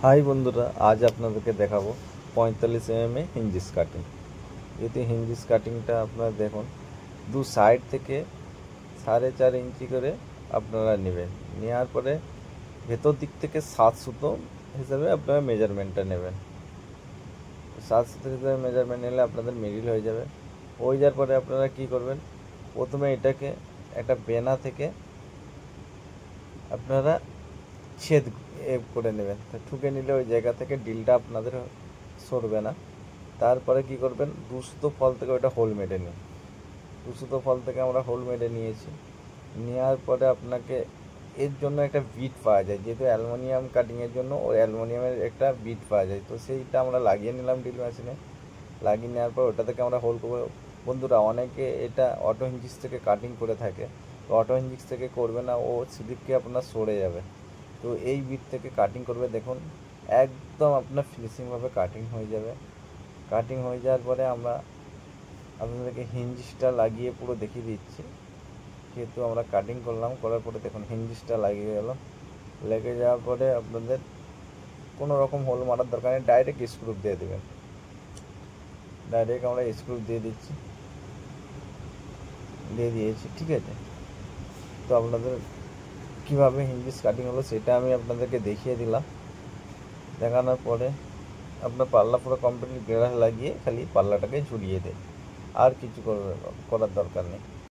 High বন্ধুরা, আজ আপনাদেরকে দেখাবো 45 mm হিঞ্জিস কাটিং। যদি হিঞ্জিস কাটিংটা আপনারা দেখুন, দু সাইড থেকে 4.5 ইঞ্চি করে আপনারা নেবেন। নেওয়ার পরে ভেতর দিক থেকে 7 সুতো হিসাবে আপনারা মেজারমেন্টটা নেবেন। 7 সুতো হিসাবে মেজারমেন্ট নিলে আপনাদের মিডিল হয়ে যাবে। হয়ে যাওয়ার পরে আপনারা কি করবেন, প্রথমে এটাকে একটা বেনা থেকে আপনারা ছেদ করে নেবেন। ঠুকে নিলে ওই জায়গা থেকে ডিলটা আপনাদের সরবে না। তারপরে কি করবেন, 2 সুতো ফল থেকে ওটা হোল মেরে নিন। 2 সুতো ফল থেকে আমরা হোল মেরে নিয়েছি। নেওয়ার পরে আপনাকে এর জন্য একটা বিট পাওয়া যায়, যেহেতু অ্যালুমিনিয়াম কাটিংয়ের জন্য ওই অ্যালুমিনিয়ামের একটা বিট পাওয়া যায়, তো সেইটা আমরা লাগিয়ে নিলাম ড্রিল মেশিনে। লাগিয়ে নেওয়ার পর ওটা থেকে আমরা হোল করবো। বন্ধুরা, অনেকে এটা অটো হিঞ্জিস থেকে কাটিং করে থাকে, তো অটো হিঞ্জিস থেকে করবে না, ও স্লিপকে আপনার সরে যাবে। তো এই বিট থেকে কাটিং করবে, দেখুন একদম আপনার ফিনিশিংভাবে কাটিং হয়ে যাবে। কাটিং হয়ে যাওয়ার পরে আমরা আপনাদেরকে হিঞ্জিসটা লাগিয়ে পুরো দেখিয়ে দিচ্ছি। যেহেতু আমরা কাটিং করলাম, করার পরে দেখুন হিঞ্জিসটা লাগিয়ে গেল। লেগে যাওয়ার পরে আপনাদের কোনো রকম হোল মারার দরকার নেই, ডাইরেক্ট স্ক্রু দিয়ে দেবেন। ডাইরেক্ট আমরা স্ক্রু দিয়ে দিচ্ছি, দিয়ে দিয়েছি, ঠিক আছে। তো আপনাদের কীভাবে হিঞ্জিস কাটিং হলো সেটা আমি আপনাদেরকে দেখিয়ে দিলাম। দেখানোর পরে আপনার পাল্লা পুরো কমপ্লিট গ্লাস লাগিয়ে খালি পাল্লাটাকে ঝুলিয়ে দেন, আর কিছু করার দরকার নেই।